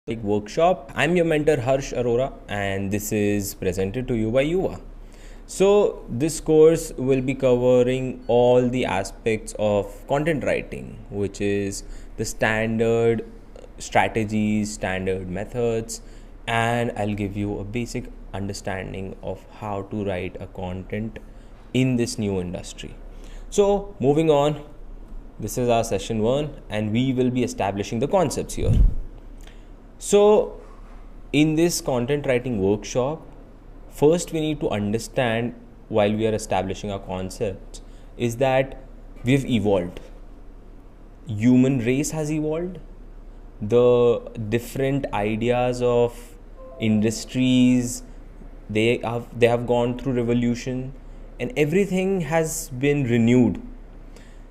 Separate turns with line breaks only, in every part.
Workshop. I'm your mentor Harsh Arora, and this is presented to you by Youvah. So, this course will be covering all the aspects of content writing, which is the standard strategies, standard methods, and I'll give you a basic understanding of how to write a content in this new industry. So, moving on, this is our session 1, and we will be establishing the concepts here. So, in this content writing workshop, first we need to understand while we are establishing our concepts is that we've evolved. Human race has evolved. The different ideas of industries, they have gone through revolution, and everything has been renewed.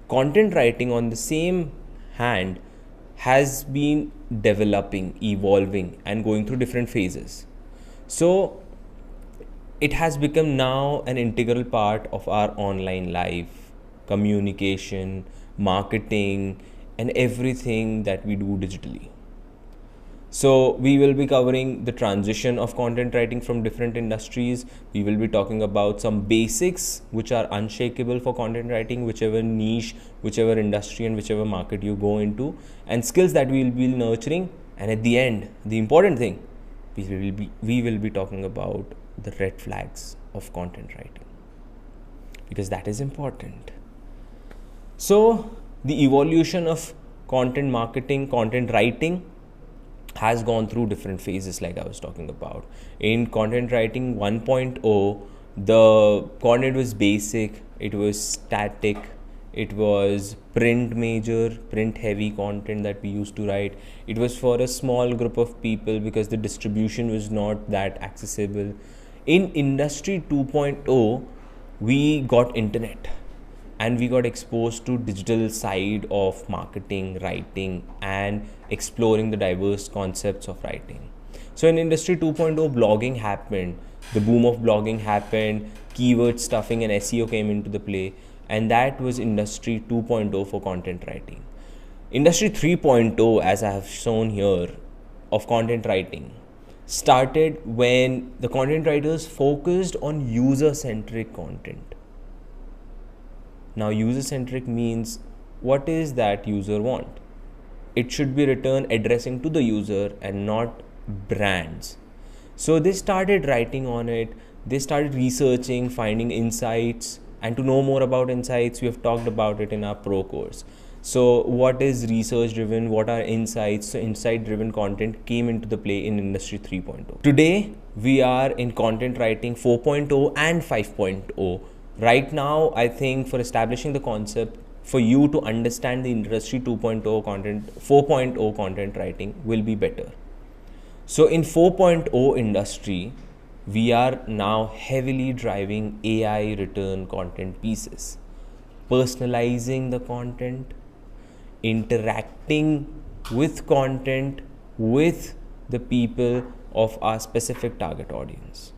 Content writing, on the same hand, has been developing, evolving, and going through different phases. So, it has become now an integral part of our online life, communication, marketing, and everything that we do digitally. So, we will be covering the transition of content writing from different industries. We will be talking about some basics which are unshakable for content writing, whichever niche, whichever industry, and whichever market you go into, and skills that we will be nurturing. And at the end, the important thing, we will be talking about the red flags of content writing, because that is important. So, the evolution of content marketing, content writing has gone through different phases, like I was talking about. In content writing 1.0, the content was basic, it was static, it was print major, print heavy content that we used to write. It was for a small group of people because the distribution was not that accessible. In industry 2.0, we got internet and we got exposed to digital side of marketing, writing, and exploring the diverse concepts of writing. So in industry 2.0, blogging happened, the boom of blogging happened, keyword stuffing and SEO came into the play, and that was industry 2.0 for content writing. Industry 3.0, as I have shown here, of content writing started when the content writers focused on user-centric content. Now, user-centric means, what is that user want? It should be written addressing to the user and not brands. So they started writing on it, they started researching, finding insights, and to know more about insights, we have talked about it in our pro course. So what is research driven, what are insights? So insight driven content came into the play in industry 3.0. Today, we are in content writing 4.0 and 5.0. Right now, I think for establishing the concept, for you to understand the industry 2.0 content, 4.0 content writing will be better. So in 4.0 industry, we are now heavily driving AI written content pieces, personalizing the content, interacting with content with the people of our specific target audience.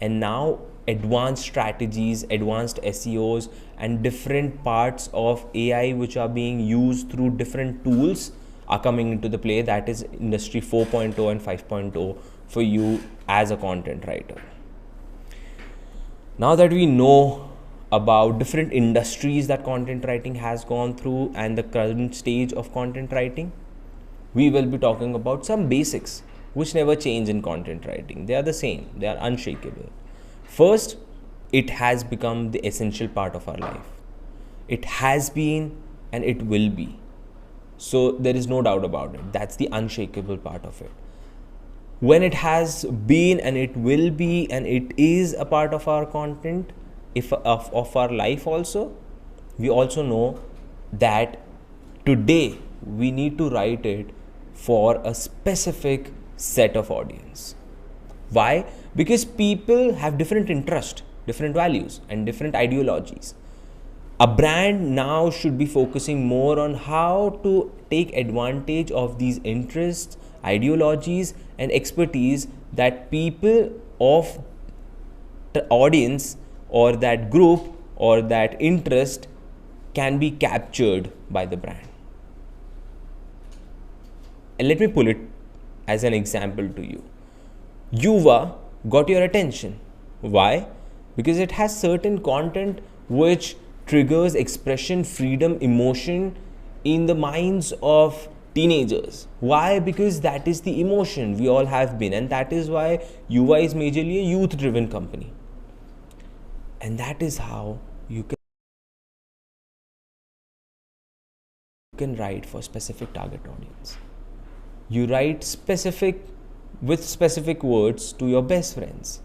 And now advanced strategies, advanced SEOs, and different parts of AI which are being used through different tools are coming into the play. That is industry 4.0 and 5.0 for you as a content writer. Now that we know about different industries that content writing has gone through and the current stage of content writing, we will be talking about some basics which never change in content writing. They are the same, they are unshakable. First, it has become the essential part of our life. It has been and it will be. So there is no doubt about it. That's the unshakable part of it. When it has been and it will be and it is a part of our content, of our life also, we also know that today we need to write it for a specific set of audience. Why? Because people have different interests, different values, and different ideologies. A brand now should be focusing more on how to take advantage of these interests, ideologies, and expertise that people of the audience or that group or that interest can be captured by the brand. And let me pull it as an example to you. Youvah got your attention. Why? Because it has certain content which triggers expression, freedom, emotion in the minds of teenagers. Why? Because that is the emotion we all have been, and that is why Youvah is majorly a youth driven company. And that is how you can write for specific target audience. You write with specific words to your best friends.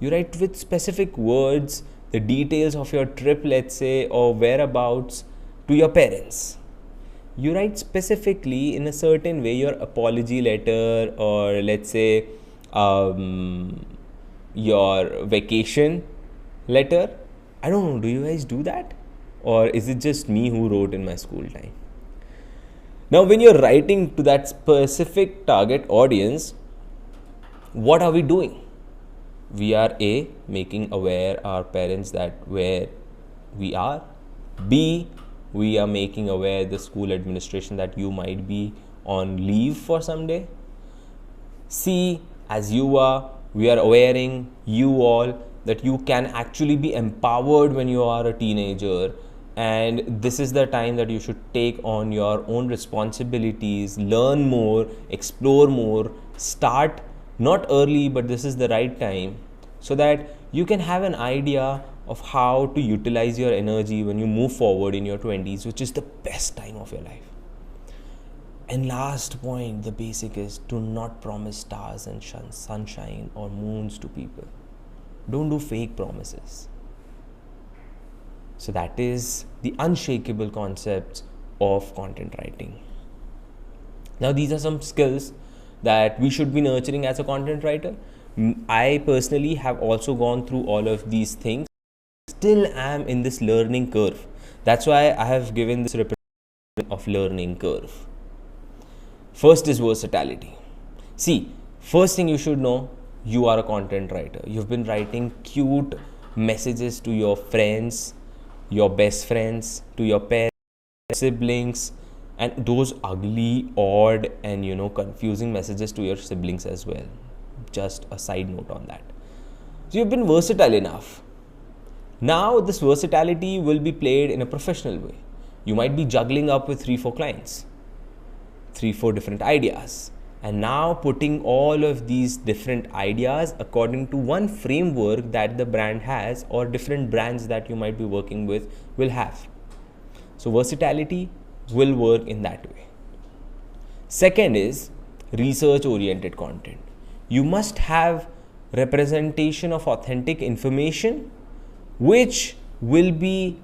You write with specific words the details of your trip, let's say, or whereabouts to your parents. You write specifically in a certain way your apology letter, or let's say your vacation letter. I don't know, do you guys do that? Or is it just me who wrote in my school time? Now, when you're writing to that specific target audience, what are we doing? We are A, making aware our parents that where we are. B, we are making aware the school administration that you might be on leave for some day. C, as Youvah, we are awareing you all that you can actually be empowered when you are a teenager, and this is the time that you should take on your own responsibilities, learn more, explore more, start not early, but this is the right time, so that you can have an idea of how to utilize your energy when you move forward in your 20s, which is the best time of your life. And last point, the basic is, do not promise stars and sunshine or moons to people. Don't do fake promises. So that is the unshakable concepts of content writing. Now, these are some skills that we should be nurturing as a content writer. I personally have also gone through all of these things. Still am in this learning curve. That's why I have given this representation of learning curve. First is versatility. See, first thing you should know, you are a content writer. You've been writing cute messages to your friends, your best friends, to your parents, siblings, and those ugly, odd, and confusing messages to your siblings as well. Just a side note on that. So you've been versatile enough. Now this versatility will be played in a professional way. You might be juggling up with 3-4 clients, 3-4 different ideas, and now putting all of these different ideas according to one framework that the brand has, or different brands that you might be working with will have. So versatility will work in that way. Second is research oriented content. You must have representation of authentic information which will be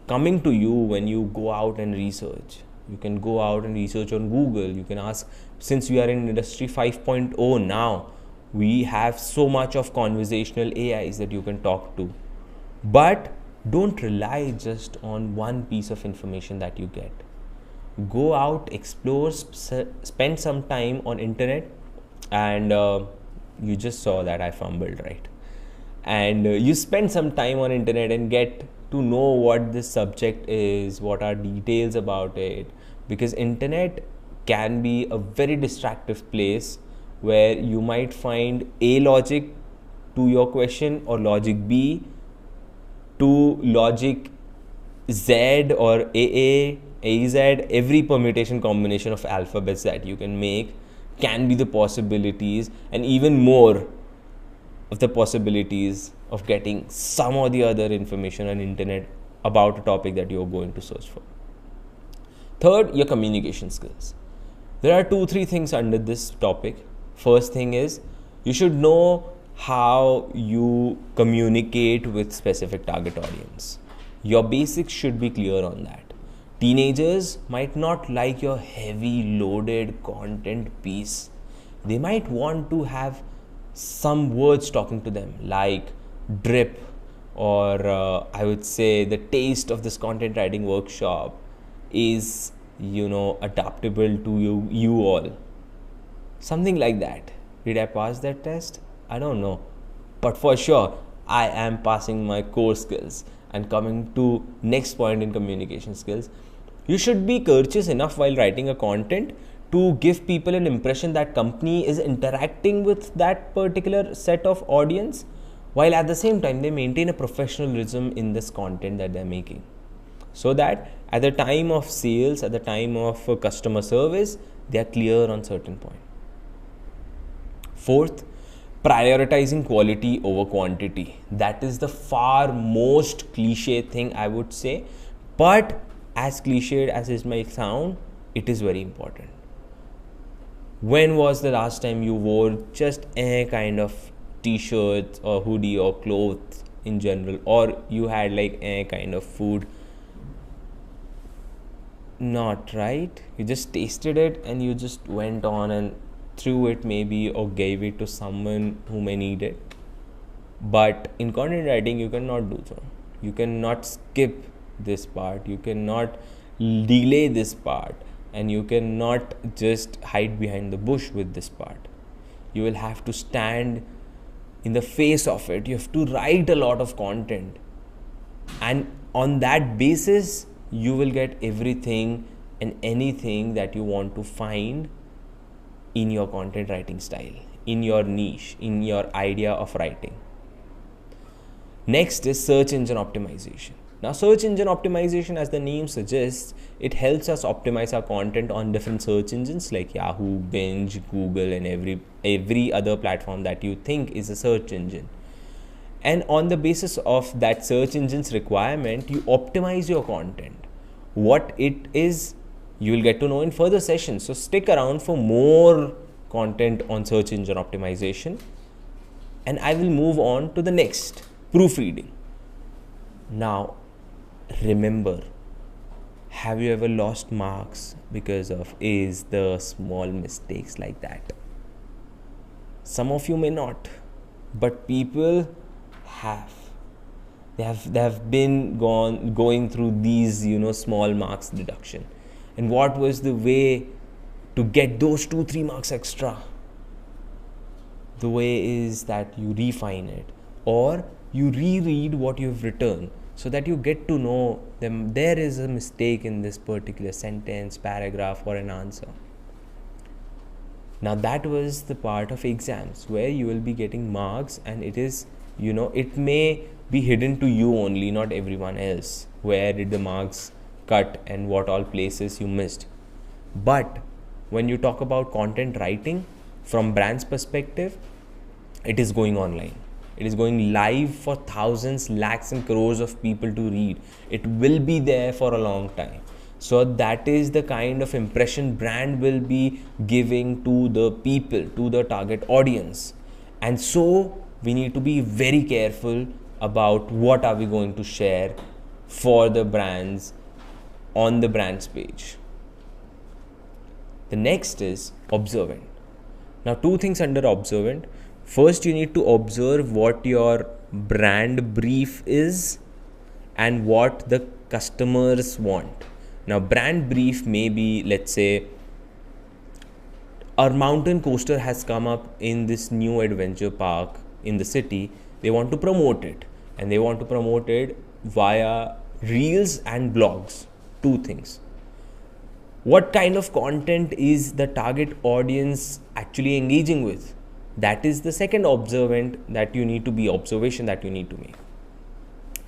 coming to you when you go out and research. You can go out and research on Google. You can ask, since we are in industry 5.0 now, we have so much of conversational AIs that you can talk to. But don't rely just on one piece of information that you get. Go out, explore, spend some time on internet, and you just saw that I fumbled, right? And you spend some time on internet and get to know what this subject is, what are details about it, because internet can be a very distractive place where you might find A logic to your question, or logic B to logic Z, or AA, AZ. Every permutation combination of alphabets that you can make can be the possibilities, and even more of the possibilities of getting some or the other information on internet about a topic that you're going to search for. Third, your communication skills. There are 2-3 things under this topic. First thing is, you should know how you communicate with specific target audience. Your basics should be clear on that. Teenagers might not like your heavy loaded content piece. They might want to have some words talking to them, like drip, or I would say the taste of this content writing workshop is adaptable to you all, something like that. Did I pass that test? I don't know, but for sure I am passing my core skills. And coming to next point in communication skills, you should be courteous enough while writing a content to give people an impression that company is interacting with that particular set of audience, while at the same time they maintain a professionalism in this content that they're making, so that at the time of sales, at the time of customer service, they are clear on certain point. Fourth, prioritizing quality over quantity. That is the far most cliche thing, I would say, but as cliched as it may sound, it is very important. When was the last time you wore just a kind of t-shirt or hoodie or clothes in general, or you had like a kind of food? Not right. You just tasted it and you just went on and threw it maybe, or gave it to someone who may need it. But in content writing, you cannot do so. You cannot skip this part. You cannot delay this part. And you cannot just hide behind the bush with this part. You will have to stand in the face of it. You have to write a lot of content. And on that basis, you will get everything and anything that you want to find in your content writing style, in your niche, in your idea of writing. Next is search engine optimization. Now, search engine optimization, as the name suggests, it helps us optimize our content on different search engines like Yahoo, Bing, Google, and every other platform that you think is a search engine. And on the basis of that search engine's requirement, you optimize your content. What it is, you will get to know in further sessions. So stick around for more content on search engine optimization. And I will move on to the next, proofreading. Now, remember, have you ever lost marks because of the small mistakes like that? Some of you may not, but people have. They have been going through these, small marks deduction. And what was the way to get those 2-3 marks extra? The way is that you refine it, or you reread what you've written, so that you get to know them. There is a mistake in this particular sentence, paragraph, or an answer. Now that was the part of exams where you will be getting marks, and it is, it may be hidden to you only, not everyone else. Where did the marks cut and what all places you missed? But when you talk about content writing from brand's perspective, it is going online. It is going live for thousands, lakhs, and crores of people to read. It will be there for a long time. So that is the kind of impression brand will be giving to the people, to the target audience. And so we need to be very careful about what are we going to share for the brands on the brand's page. The next is observant. Now, 2 things under observant. First, you need to observe what your brand brief is and what the customers want. Now, brand brief may be, let's say, our mountain coaster has come up in this new adventure park in the city. They want to promote it, and they want to promote it via reels and blogs. 2 things. What kind of content is the target audience actually engaging with? That is the second observation that you need to make.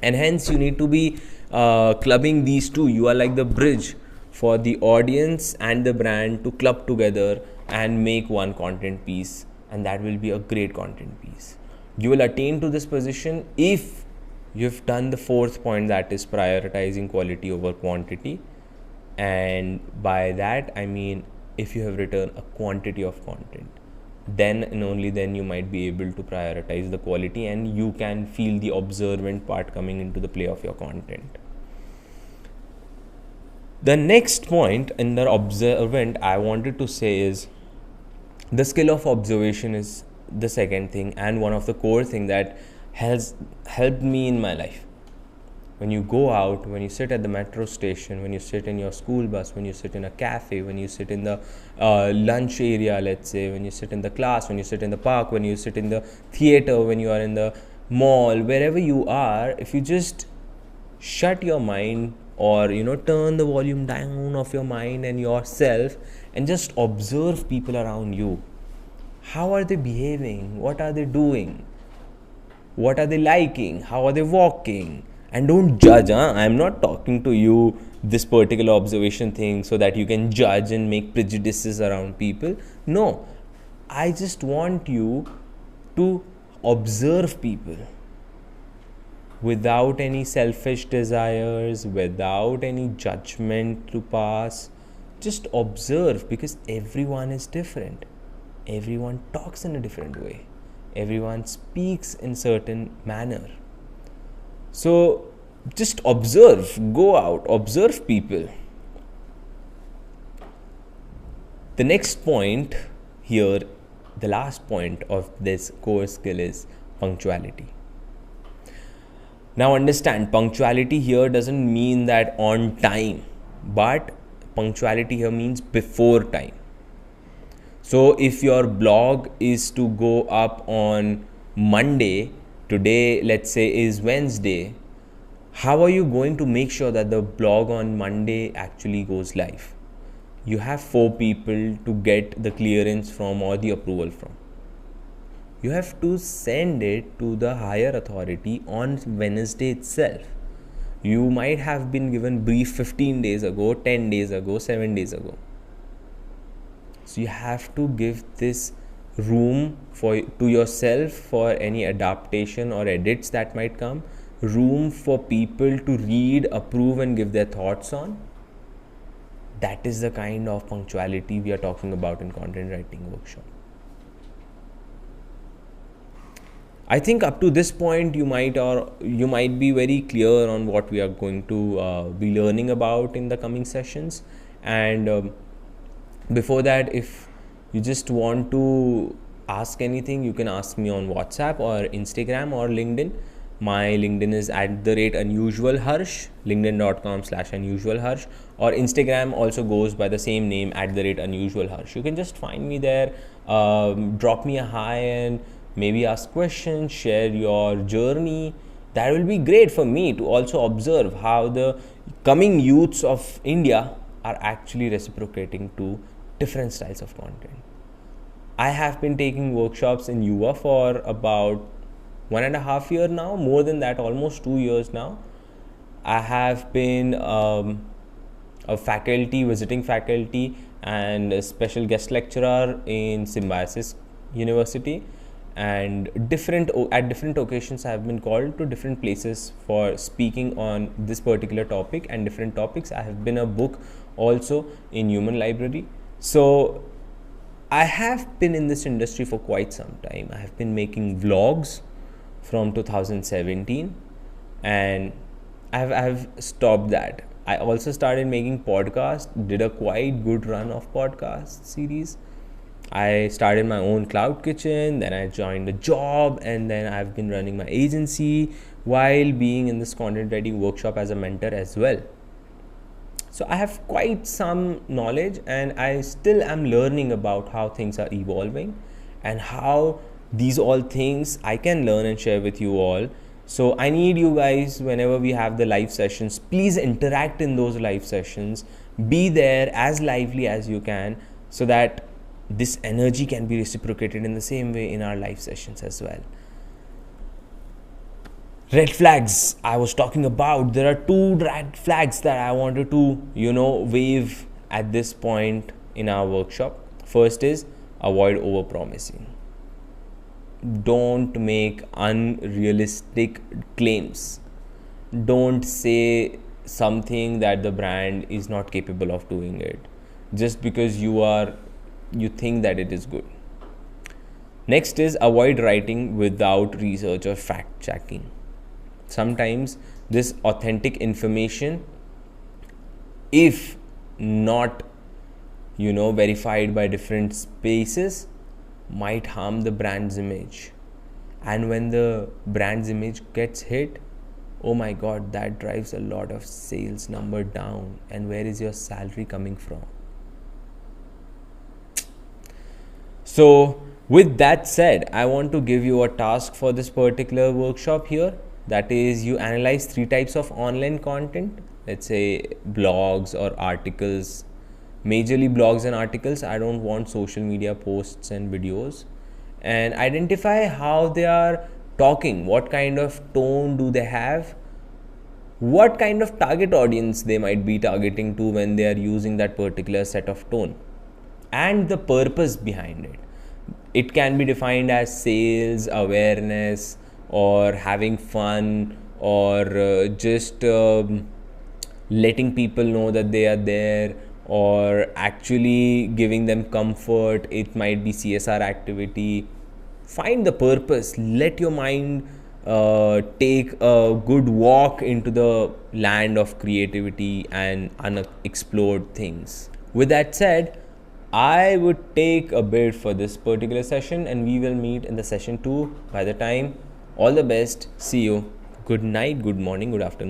And hence you need to be clubbing these 2. You are like the bridge for the audience and the brand to club together and make one content piece, and that will be a great content piece. You will attain to this position if you've done the 4th point, that is prioritizing quality over quantity. And by that I mean, if you have written a quantity of content, then and only then you might be able to prioritize the quality, and you can feel the observant part coming into the play of your content. The next point in the observant I wanted to say is the skill of observation is the second thing, and one of the core thing that has helped me in my life. When you go out, when you sit at the metro station, when you sit in your school bus, when you sit in a cafe, when you sit in the lunch area, let's say, when you sit in the class, when you sit in the park, when you sit in the theater, when you are in the mall, wherever you are, if you just shut your mind or turn the volume down of your mind and yourself and just observe people around you. How are they behaving? What are they doing? What are they liking? How are they walking? And don't judge. I'm not talking to you this particular observation thing so that you can judge and make prejudices around people. No, I just want you to observe people without any selfish desires, without any judgment to pass. Just observe, because everyone is different. Everyone talks in a different way. Everyone speaks in certain manner. So just observe, go out, observe people. The next point here, the last point of this core skill is punctuality. Now understand, punctuality here doesn't mean that on time, but punctuality here means before time. So if your blog is to go up on Monday, today let's say is Wednesday, how are you going to make sure that the blog on Monday actually goes live? You have 4 people to get the clearance from or the approval from. You have to send it to the higher authority on Wednesday itself. You might have been given brief 15 days ago, 10 days ago, 7 days ago. So you have to give this room to yourself for any adaptation or edits that might come, room for people to read, approve and give their thoughts on. That is the kind of punctuality we are talking about in content writing workshop. I think up to this point you might be very clear on what we are going to be learning about in the coming sessions. And before that, if you just want to ask anything, you can ask me on WhatsApp or Instagram or LinkedIn. My LinkedIn is @unusualharsh, linkedin.com/unusualharsh, or Instagram also goes by the same name @unusualharsh. You can just find me there, drop me a hi and maybe ask questions, share your journey. That will be great for me to also observe how the coming youths of India are actually reciprocating to different styles of content. I have been taking workshops in Youvah for about 1.5 years now, more than that, almost 2 years now. I have been a visiting faculty and a special guest lecturer in Symbiosis University, and at different occasions I have been called to different places for speaking on this particular topic and different topics. I have been a book also in Human Library. So I have been in this industry for quite some time. I have been making vlogs from 2017 and I have stopped that. I also started making podcasts, did a quite good run of podcast series. I started my own cloud kitchen, then I joined a job, and then I've been running my agency while being in this content writing workshop as a mentor as well. So I have quite some knowledge and I still am learning about how things are evolving and how these all things I can learn and share with you all. So I need you guys, whenever we have the live sessions, please interact in those live sessions. Be there as lively as you can so that this energy can be reciprocated in the same way in our live sessions as well. Red flags I was talking about. There are 2 red flags that I wanted to, wave at this point in our workshop. First is avoid over-promising. Don't make unrealistic claims. Don't say something that the brand is not capable of doing it just because you think that it is good. Next is avoid writing without research or fact checking. Sometimes this authentic information, if not verified by different spaces, might harm the brand's image. And when the brand's image gets hit, oh my god, that drives a lot of sales number down. And where is your salary coming from? So with that said, I want to give you a task for this particular workshop here. That is, you analyze 3 types of online content, let's say blogs or articles, majorly blogs and articles. I don't want social media posts and videos. And identify how they are talking, what kind of tone do they have, what kind of target audience they might be targeting to when they are using that particular set of tone, and the purpose behind it. It can be defined as sales, awareness, or having fun, or just letting people know that they are there, or actually giving them comfort. It might be CSR activity. Find the purpose. Let your mind take a good walk into the land of creativity and unexplored things. With that said, I would take a bid for this particular session, and we will meet in the session 2. By the time, all the best. See you. Good night, good morning, good afternoon.